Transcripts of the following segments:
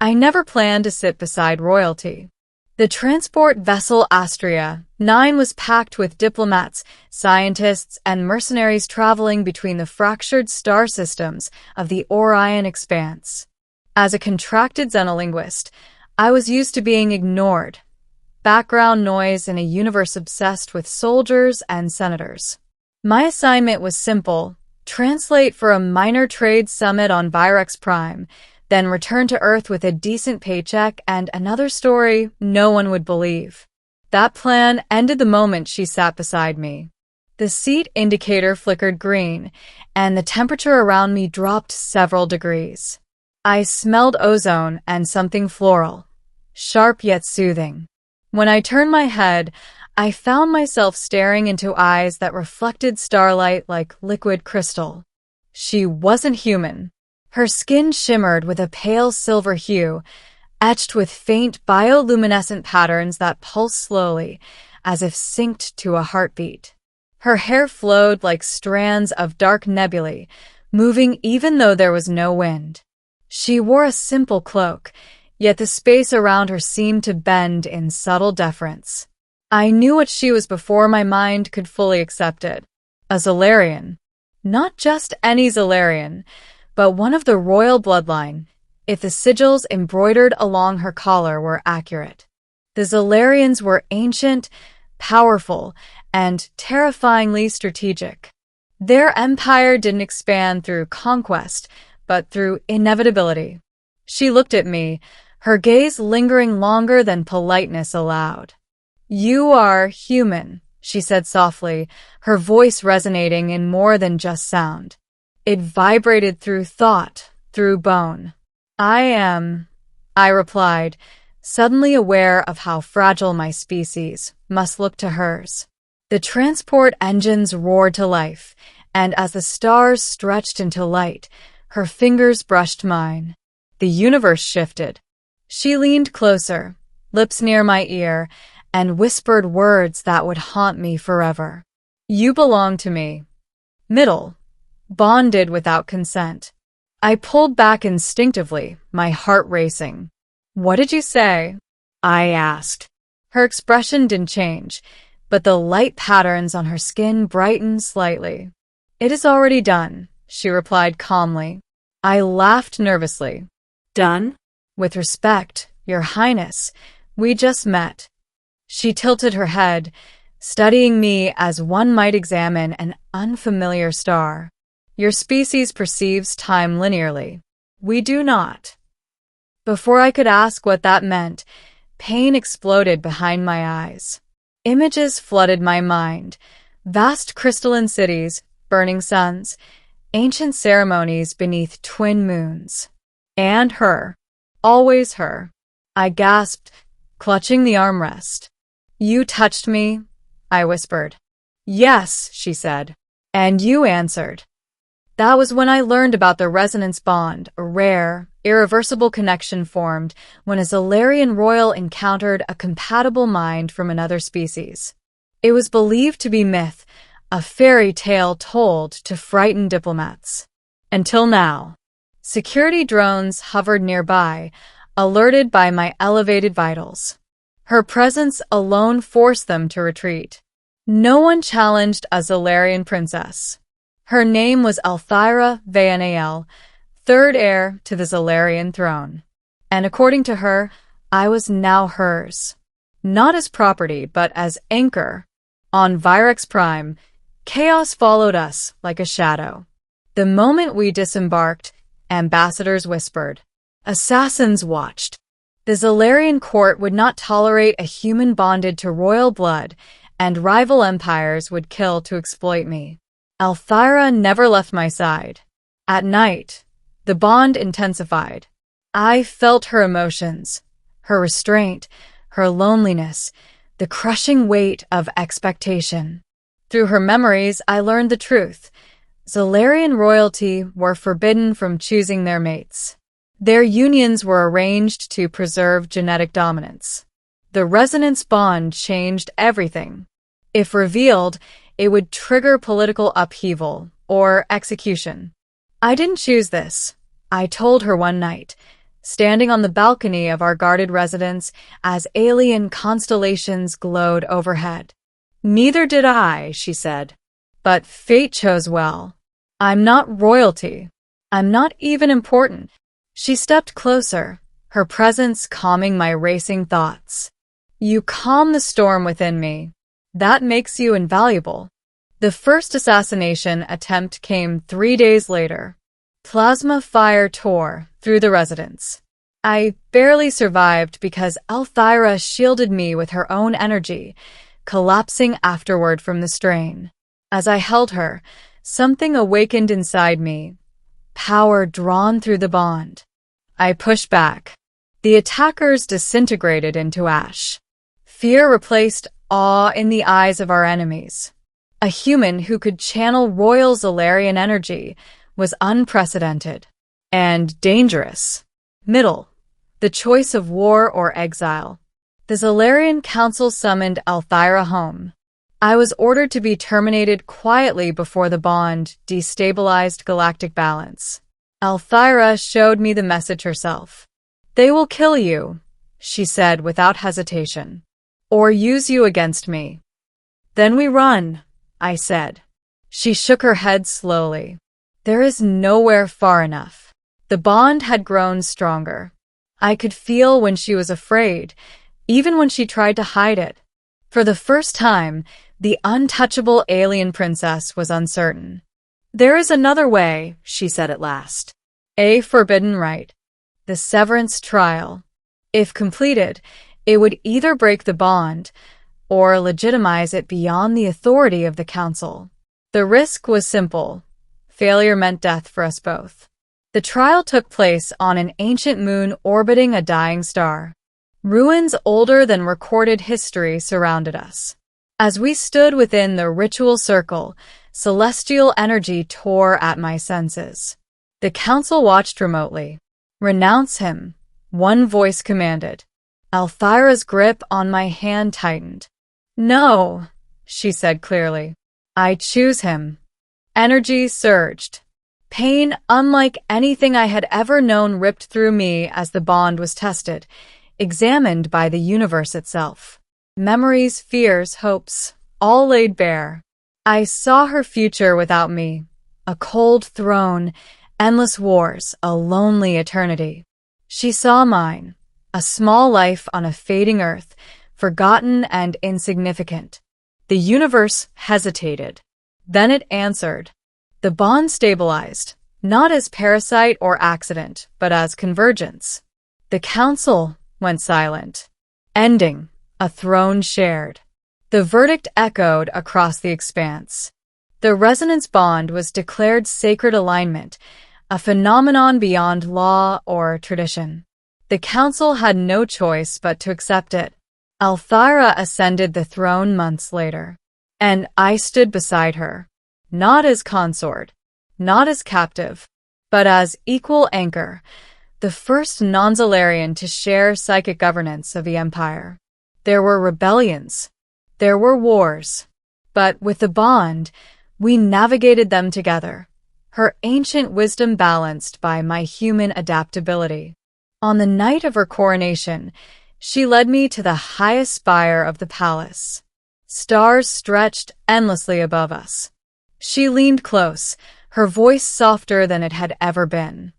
I never planned to sit beside royalty. The transport vessel Astria 9 was packed with diplomats, scientists, and mercenaries traveling between the fractured star systems of the Orion Expanse. As a contracted xenolinguist, I was used to being ignored. Background noise in a universe obsessed with soldiers and senators. My assignment was simple: translate for a minor trade summit on Virex Prime, then return to Earth with a decent paycheck and another story no one would believe. That plan ended the moment she sat beside me. The seat indicator flickered green, and the temperature around me dropped several degrees. I smelled ozone and something floral, sharp yet soothing. When I turned my head, I found myself staring into eyes that reflected starlight like liquid crystal. She wasn't human. Her skin shimmered with a pale silver hue, etched with faint bioluminescent patterns that pulsed slowly, as if synced to a heartbeat. Her hair flowed like strands of dark nebulae, moving even though there was no wind. She wore a simple cloak, yet the space around her seemed to bend in subtle deference. I knew what she was before my mind could fully accept it. A Zolarian. Not just any Zolarian, but one of the royal bloodline, if the sigils embroidered along her collar were accurate. The Zolarians were ancient, powerful, and terrifyingly strategic. Their empire didn't expand through conquest, but through inevitability. She looked at me, her gaze lingering longer than politeness allowed. "You are human," she said softly, her voice resonating in more than just sound. It vibrated through thought, through bone. "I am," I replied, suddenly aware of how fragile my species must look to hers. The transport engines roared to life, and as the stars stretched into light, her fingers brushed mine. The universe shifted. She leaned closer, lips near my ear, and whispered words that would haunt me forever. "You belong to me." Middle. Bonded without consent. I pulled back instinctively, my heart racing. "What did you say?" I asked. Her expression didn't change, but the light patterns on her skin brightened slightly. "It is already done," she replied calmly. I laughed nervously. "Done?" "With respect, Your Highness, we just met." She tilted her head, studying me as one might examine an unfamiliar star. "Your species perceives time linearly. We do not." Before I could ask what that meant, pain exploded behind my eyes. Images flooded my mind. Vast crystalline cities, burning suns, ancient ceremonies beneath twin moons. And her. Always her. I gasped, clutching the armrest. "You touched me," I whispered. "Yes," she said. "And you answered." That was when I learned about the resonance bond, a rare, irreversible connection formed when a Zolarian royal encountered a compatible mind from another species. It was believed to be myth, a fairy tale told to frighten diplomats. Until now. Security drones hovered nearby, alerted by my elevated vitals. Her presence alone forced them to retreat. No one challenged a Zolarian princess. Her name was Althira Vanael, third heir to the Zolarian throne. And according to her, I was now hers. Not as property, but as anchor. On Virex Prime, chaos followed us like a shadow. The moment we disembarked, ambassadors whispered. Assassins watched. The Zolarian court would not tolerate a human bonded to royal blood, and rival empires would kill to exploit me. Althira never left my side. At night, the bond intensified. I felt her emotions, her restraint, her loneliness, the crushing weight of expectation. Through her memories, I learned the truth. Zolarian royalty were forbidden from choosing their mates. Their unions were arranged to preserve genetic dominance. The resonance bond changed everything. If revealed, it would trigger political upheaval or execution. I didn't choose this, I told her one night, standing on the balcony of our guarded residence as alien constellations glowed overhead. "Neither did I," she said. "But fate chose well. I'm not royalty. I'm not even important." She stepped closer, her presence calming my racing thoughts. "You calm the storm within me. That makes you invaluable." The first assassination attempt came 3 days later. Plasma fire tore through the residence. I barely survived because Althira shielded me with her own energy, collapsing afterward from the strain. As I held her, something awakened inside me, power drawn through the bond. I pushed back. The attackers disintegrated into ash. Fear replaced awe in the eyes of our enemies. A human who could channel royal Zalarian energy was unprecedented and dangerous. Middle, the choice of war or exile. The Zalarian Council summoned Althira home. I was ordered to be terminated quietly before the bond destabilized galactic balance. Althira showed me the message herself. "They will kill you," she said without hesitation, "or use you against me." "Then we run," I said. She shook her head slowly. "There is nowhere far enough." The bond had grown stronger. I could feel when she was afraid, even when she tried to hide it. For the first time, the untouchable alien princess was uncertain. "There is another way," she said at last. "A forbidden rite. The severance trial. If completed, it would either break the bond or legitimize it beyond the authority of the council." The risk was simple. Failure meant death for us both. The trial took place on an ancient moon orbiting a dying star. Ruins older than recorded history surrounded us. As we stood within the ritual circle, celestial energy tore at my senses. The council watched remotely. "Renounce him," one voice commanded. Althira's grip on my hand tightened. "No," she said clearly. "I choose him." Energy surged. Pain unlike anything I had ever known ripped through me as the bond was tested, examined by the universe itself. Memories, fears, hopes, all laid bare. I saw her future without me, a cold throne, endless wars, a lonely eternity. She saw mine, a small life on a fading earth, forgotten and insignificant. The universe hesitated. Then it answered. The bond stabilized, not as parasite or accident, but as convergence. The council went silent, ending a throne shared. The verdict echoed across the expanse. The resonance bond was declared sacred alignment, a phenomenon beyond law or tradition. The council had no choice but to accept it. Althira ascended the throne months later, and I stood beside her, not as consort, not as captive, but as equal anchor, the first non-Zalarian to share psychic governance of the empire. There were rebellions, there were wars, but with the bond, we navigated them together, her ancient wisdom balanced by my human adaptability. On the night of her coronation, she led me to the highest spire of the palace. Stars stretched endlessly above us. She leaned close, her voice softer than it had ever been.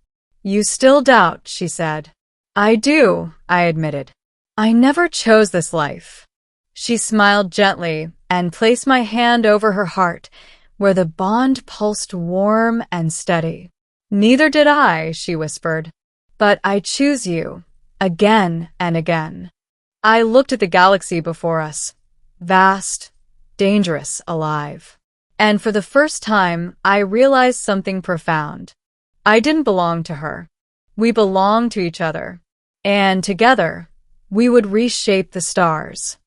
"You still doubt," she said. "I do," I admitted. "I never chose this life." She smiled gently and placed my hand over her heart, where the bond pulsed warm and steady. "Neither did I," she whispered. "But I choose you, again and again." I looked at the galaxy before us, vast, dangerous, alive. And for the first time, I realized something profound. I didn't belong to her. We belonged to each other. And together, we would reshape the stars.